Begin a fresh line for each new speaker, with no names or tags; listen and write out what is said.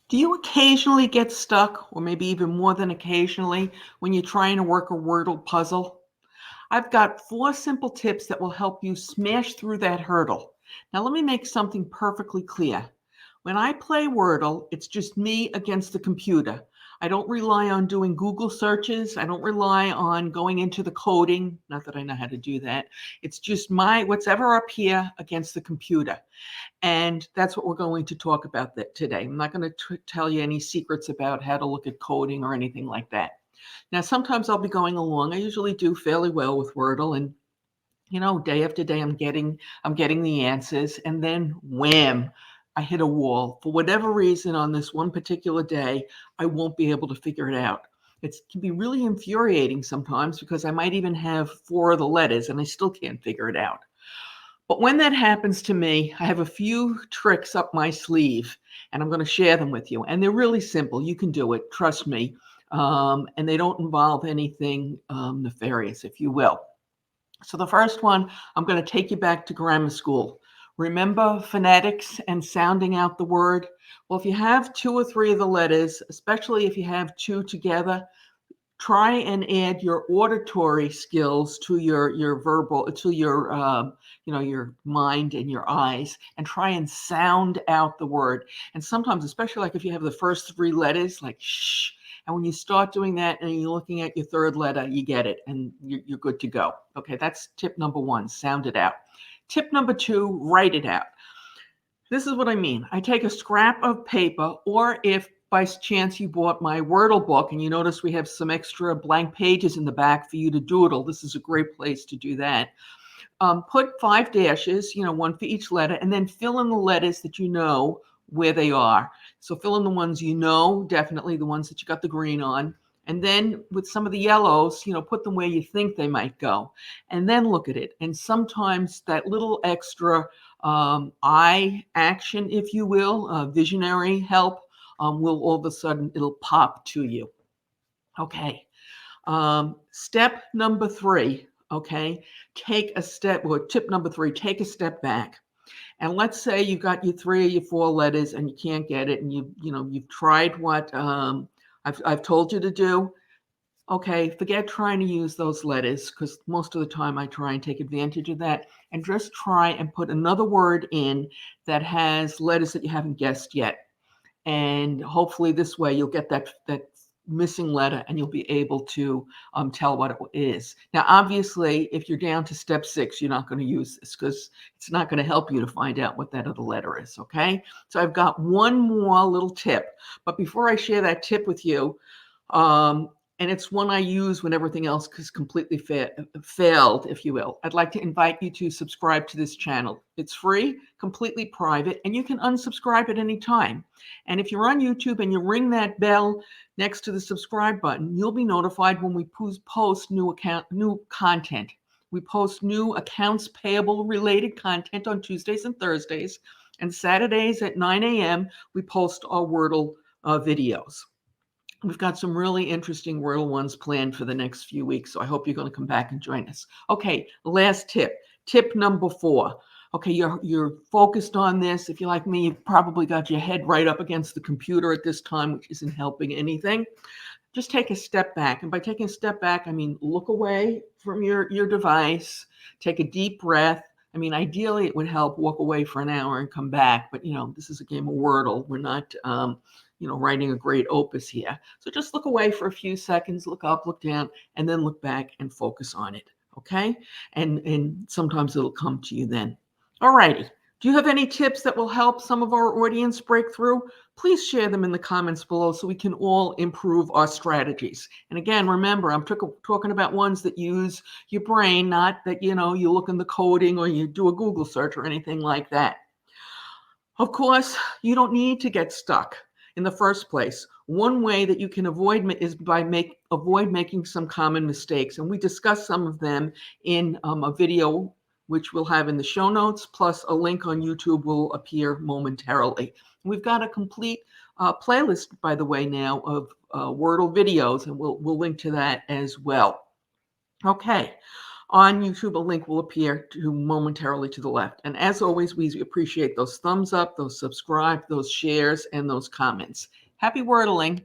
Do you occasionally get stuck, or maybe even more than occasionally, when you're trying to work a Wordle puzzle? I've got 4 simple tips that will help you smash through that hurdle. Now, let me make something perfectly clear. When I play Wordle, it's just me against the computer. I don't rely on doing Google searches. I don't rely on going into the coding. Not that I know how to do that. It's just my what's ever up here against the computer. And that's what we're going to talk about today. I'm not going to tell you any secrets about how to look at coding or anything like that. Now, sometimes I'll be going along. I usually do fairly well with Wordle, and day after day, I'm getting the answers, and then wham, I hit a wall. For whatever reason, on this one particular day, I won't be able to figure it out. It can be really infuriating sometimes because I might even have 4 of the letters and I still can't figure it out. But when that happens to me, I have a few tricks up my sleeve, and I'm going to share them with you. And they're really simple. You can do it, trust me. And they don't involve anything nefarious, if you will. So the first one, I'm going to take you back to grammar school. Remember phonetics and sounding out the word? Well, if you have 2 or 3 of the letters, especially if you have 2 together, try and add your auditory skills to your verbal, to your mind and your eyes, and try and sound out the word. And sometimes, especially like if you have the first 3 letters, like shh, and when you start doing that and you're looking at your 3rd letter, you get it and you're good to go. Okay, that's tip number 1, sound it out. Tip number 2, write it out. This is what I mean. I take a scrap of paper, or if by chance you bought my Wordle book and you notice we have some extra blank pages in the back for you to doodle, this is a great place to do that. Put 5 dashes, 1 for each letter, and then fill in the letters that you know where they are. So fill in the ones you know, definitely the ones that you got the green on. And then with some of the yellows, put them where you think they might go. And then look at it. And sometimes that little extra eye action, if you will, visionary help, will all of a sudden, it'll pop to you. Okay. Step number 3, okay, tip number 3, take a step back. And let's say you got your 3 or your 4 letters and you can't get it, and you've tried what I've told you to do. Okay, forget trying to use those letters, because most of the time I try and take advantage of that, and just try and put another word in that has letters that you haven't guessed yet. And hopefully this way you'll get that missing letter and you'll be able to tell what it is. Now, obviously, if you're down to step 6, you're not going to use this because it's not going to help you to find out what that other letter is, okay? So I've got one more little tip. But before I share that tip with you, and it's one I use when everything else has completely failed, if you will, I'd like to invite you to subscribe to this channel. It's free, completely private, and you can unsubscribe at any time. And if you're on YouTube and you ring that bell next to the subscribe button, you'll be notified when we post new content. We post new accounts payable related content on Tuesdays and Thursdays, and Saturdays at 9 a.m. we post our Wordle videos. We've got some really interesting Wordle ones planned for the next few weeks, so I hope you're going to come back and join us. Okay, last tip. Tip number 4. Okay, you're focused on this. If you're like me, you've probably got your head right up against the computer at this time, which isn't helping anything. Just take a step back. And by taking a step back, I mean look away from your device, take a deep breath. I mean, ideally, it would help walk away for an hour and come back. But, this is a game of Wordle. We're not writing a great opus here. So just look away for a few seconds, look up, look down, and then look back and focus on it. Okay? And sometimes it'll come to you then. All righty. Do you have any tips that will help some of our audience break through? Please share them in the comments below so we can all improve our strategies. And again, remember, I'm talking about ones that use your brain, not that, you look in the coding or you do a Google search or anything like that. Of course, you don't need to get stuck in the first place. One way that you can avoid is by avoid making some common mistakes. And we discuss some of them in a video which we'll have in the show notes, plus a link on YouTube will appear momentarily. We've got a complete playlist, by the way, now of Wordle videos, and we'll link to that as well. Okay. On YouTube, a link will appear momentarily to the left. And as always, we appreciate those thumbs up, those subscribe, those shares, and those comments. Happy Wordling!